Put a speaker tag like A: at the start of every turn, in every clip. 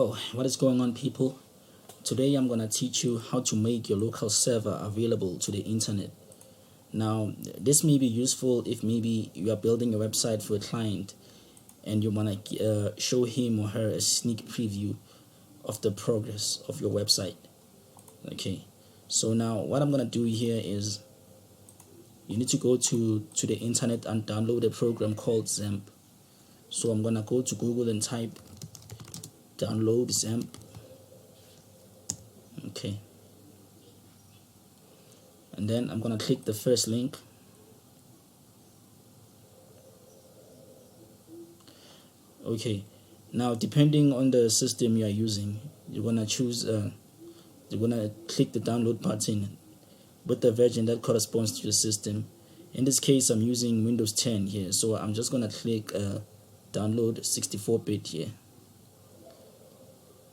A: Yo, what is going on, people? Today I'm gonna teach you how to make your local server available to the internet. Now, this may be useful if maybe you are building a website for a client and you wanna show him or her a sneak preview of the progress of your website. Okay, so now what I'm gonna do here is you need to go to the internet and download a program called XAMPP. So I'm gonna go to Google and type download XAMPP. Okay, and then I'm gonna click the first link. Okay, now depending on the system you are using, you're gonna click the download button with the version that corresponds to your system. In this case, I'm using Windows 10 here, so I'm just gonna click download 64-bit here.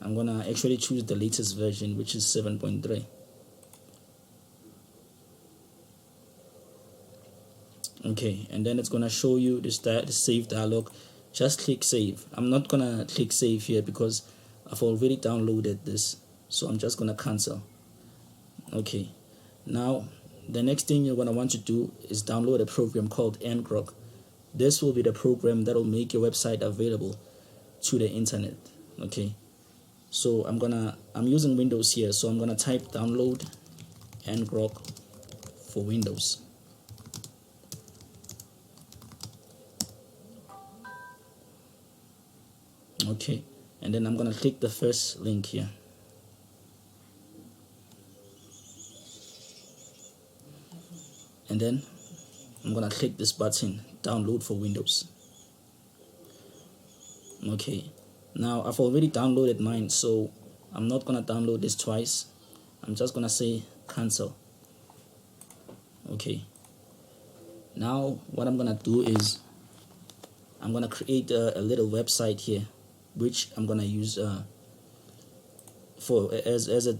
A: I'm gonna actually choose the latest version, which is 7.3. Okay, and then it's gonna show you the save dialog. Just click save. I'm not gonna click save here because I've already downloaded this, so I'm just gonna cancel. Okay, now the next thing you're gonna want to do is download a program called ngrok. This will be the program that will make your website available to the internet. Okay, so I'm using Windows here, so I'm gonna type download ngrok for Windows. Okay, and then I'm gonna click the first link here. And then I'm gonna click this button, download for Windows. Okay, now I've already downloaded mine, so I'm not gonna download this twice. I'm just gonna say cancel. Okay, now what I'm gonna do is I'm gonna create a little website here, which I'm gonna use for as a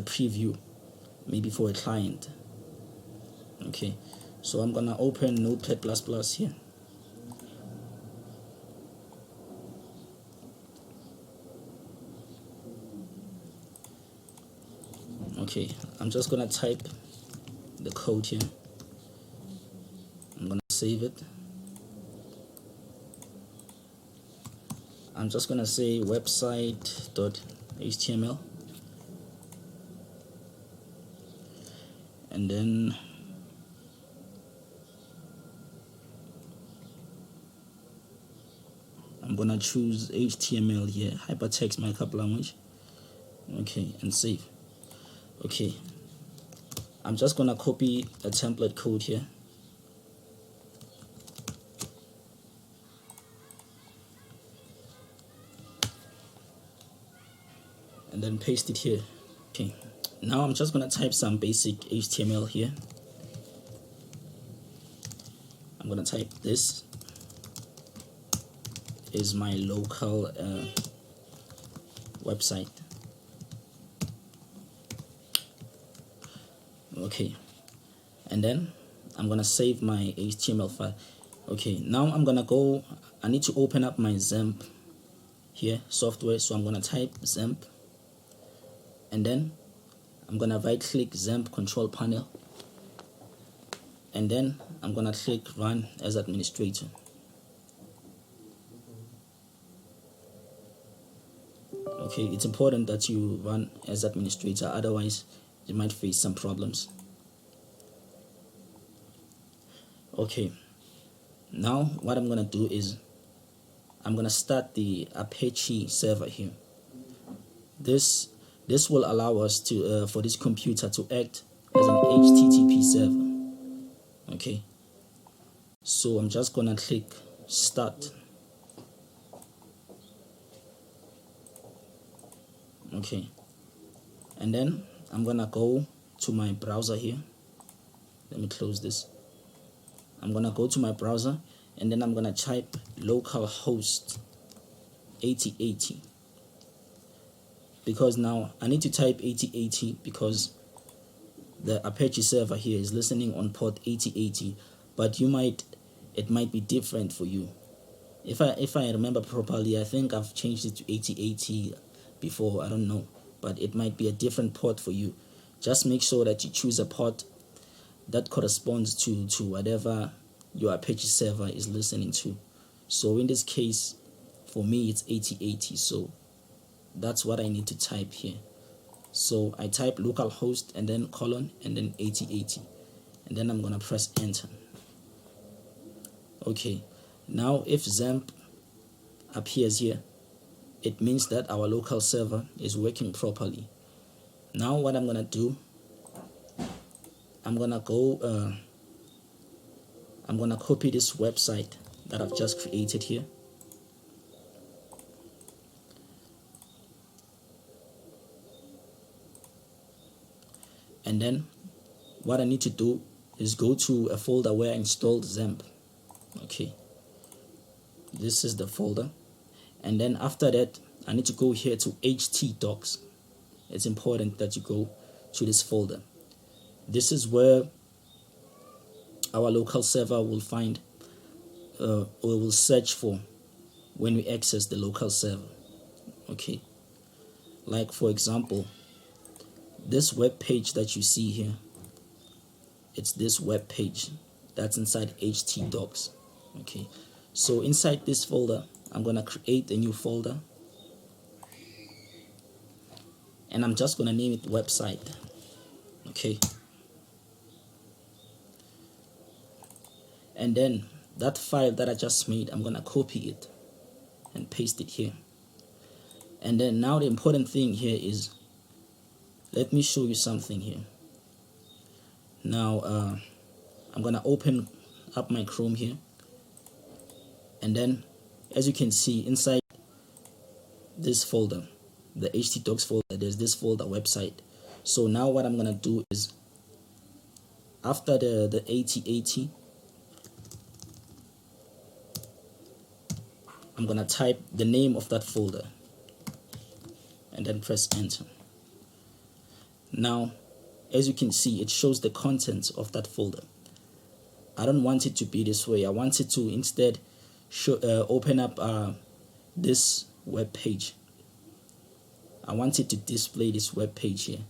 A: preview, maybe for a client. Okay, so I'm gonna open Notepad++ here. Okay, I'm just gonna type the code here. I'm gonna save it. I'm just gonna say website.html, and then I'm gonna choose HTML here, hypertext markup language. Okay, and save. Okay, I'm just gonna copy a template code here. And then paste it here. Okay, now I'm just gonna type some basic HTML here. I'm gonna type this is my local website. Okay, and then I'm gonna save my HTML file. Okay, now I need to open up my XAMPP here, software, so I'm gonna type XAMPP, and then I'm gonna right click XAMPP control panel, and then I'm gonna click run as administrator. Okay, it's important that you run as administrator, otherwise you might face some problems. Okay, now what I'm gonna do is I'm gonna start the Apache server here. This will allow us to for this computer to act as an HTTP server. Okay, so I'm just gonna click start. Okay, and then I'm gonna go to my browser here. Let me close this. I'm gonna go to my browser, and then I'm gonna type localhost 8080, because now I need to type 8080 because the Apache server here is listening on port 8080, but it might be different for you. If I remember properly, I think I've changed it to 8080 before. I don't know, but it might be a different port for you. Just make sure that you choose a port that corresponds to whatever your Apache server is listening to. So in this case, for me, it's 8080. So that's what I need to type here. So I type localhost and then colon and then 8080, and then I'm gonna press enter. Okay, now if XAMPP appears here, it means that our local server is working properly. Now what I'm gonna do, I'm gonna copy this website that I've just created here, and then what I need to do is go to a folder where I installed XAMPP. Okay, this is the folder, and then after that I need to go here to htdocs. It's important that you go to this folder. This is where our local server will find or will search for when we access the local server. Okay, like for example, this web page that you see here, it's this web page that's inside htdocs. Okay, so inside this folder I'm gonna create a new folder, and I'm just gonna name it website. Okay, and then that file that I just made, I'm gonna copy it and paste it here. And then now the important thing here is, let me show you something here. Now I'm gonna open up my Chrome here, and then as you can see inside this folder, the htdocs folder, there's this folder website. So now what I'm gonna do is, after the 8080, I'm gonna type the name of that folder and then press enter. Now as you can see, it shows the contents of that folder. I don't want it to be this way. I want it to instead show, open up this web page. I want it to display this web page here.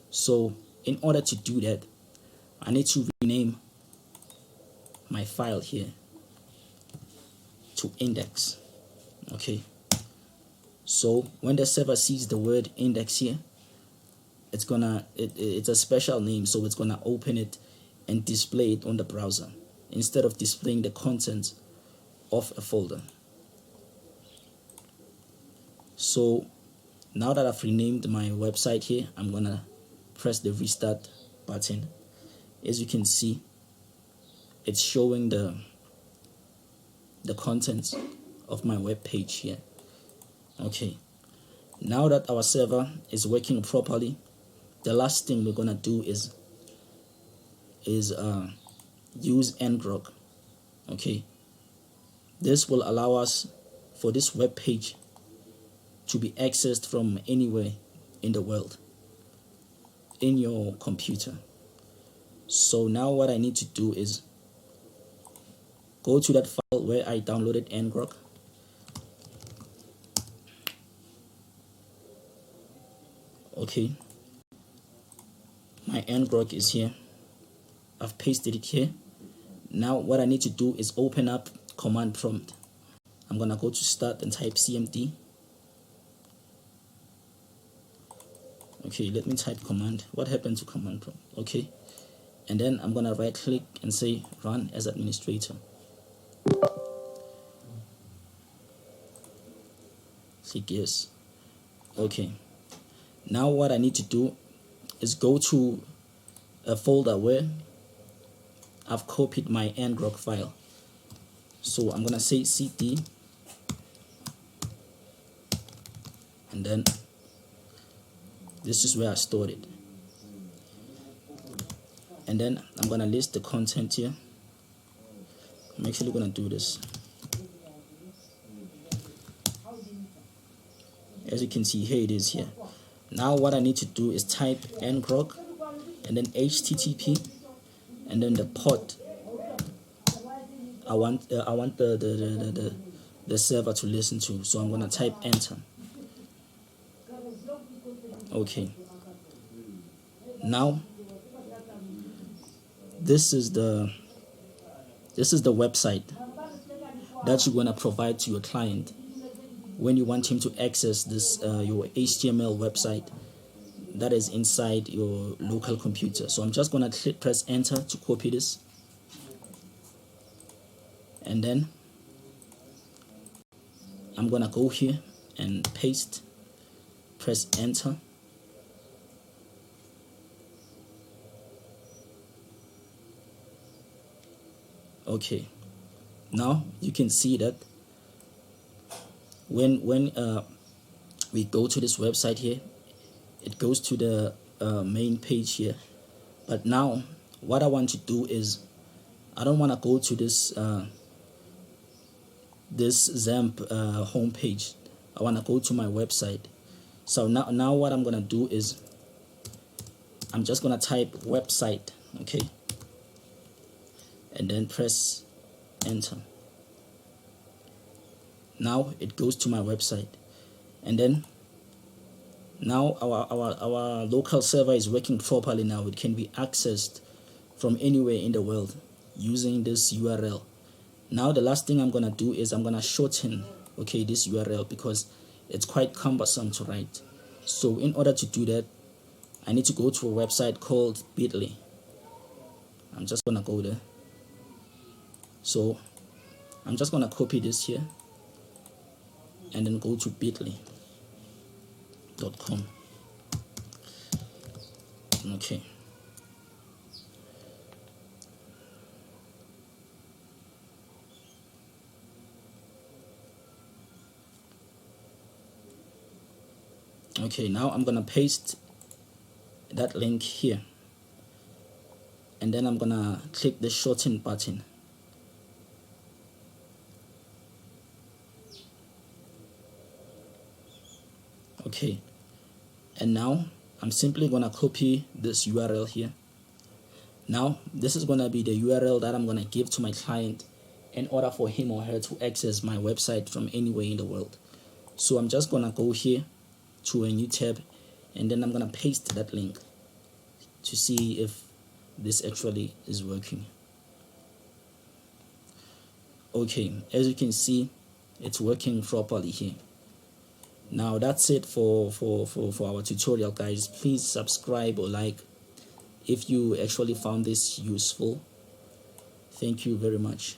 A: So in order to do that, I need to rename my file here to index. Okay, so when the server sees the word index here, it's a special name, so it's gonna open it and display it on the browser instead of displaying the contents of a folder. So now that I've renamed my website here, I'm gonna press the restart button. As you can see, it's showing the contents of my web page here. Okay, now that our server is working properly, the last thing we're gonna do is use ngrok. Okay, this will allow us for this web page to be accessed from anywhere in the world in your computer. So now what I need to do is go to that file where I downloaded ngrok. Okay, my ngrok is here. I've pasted it here. Now what I need to do is open up command prompt. I'm gonna go to start and type cmd. Okay, let me type command. What happened to command prompt? Okay, and then I'm gonna right click and say run as administrator. Click yes. Okay, now what I need to do is go to a folder where I've copied my ngrok file. So I'm gonna say cd, and then this is where I stored it, and then I'm gonna list the content here. I'm actually gonna do this. As you can see, here it is here. Now what I need to do is type ngrok and then http and then the port. I want the the server to listen to. So I'm gonna type enter. Okay, now this is the website that you're gonna provide to your client when you want him to access this your HTML website that is inside your local computer. So I'm just gonna press enter to copy this, and then I'm gonna go here and paste, press enter. Okay, now you can see that when we go to this website here, it goes to the main page here. But now what I want to do is, I don't want to go to this XAMPP homepage. I want to go to my website. So now what I'm gonna do is, I'm just gonna type website, okay, and then press enter. Now it goes to my website, and then now our local server is working properly. Now it can be accessed from anywhere in the world using this URL. Now the last thing I'm gonna do is I'm gonna shorten, okay, this URL because it's quite cumbersome to write. So in order to do that, I need to go to a website called Bitly. I'm just gonna go there. So I'm just gonna copy this here and then go to bitly.com. Okay. Okay, now I'm gonna paste that link here, and then I'm gonna click the shorten button. Okay, and now I'm simply gonna copy this URL here. Now this is gonna be the URL that I'm gonna give to my client in order for him or her to access my website from anywhere in the world. So I'm just gonna go here to a new tab, and then I'm gonna paste that link to see if this actually is working. Okay, as you can see, it's working properly here. Now that's it for our tutorial, guys. Please subscribe or like if you actually found this useful. Thank you very much.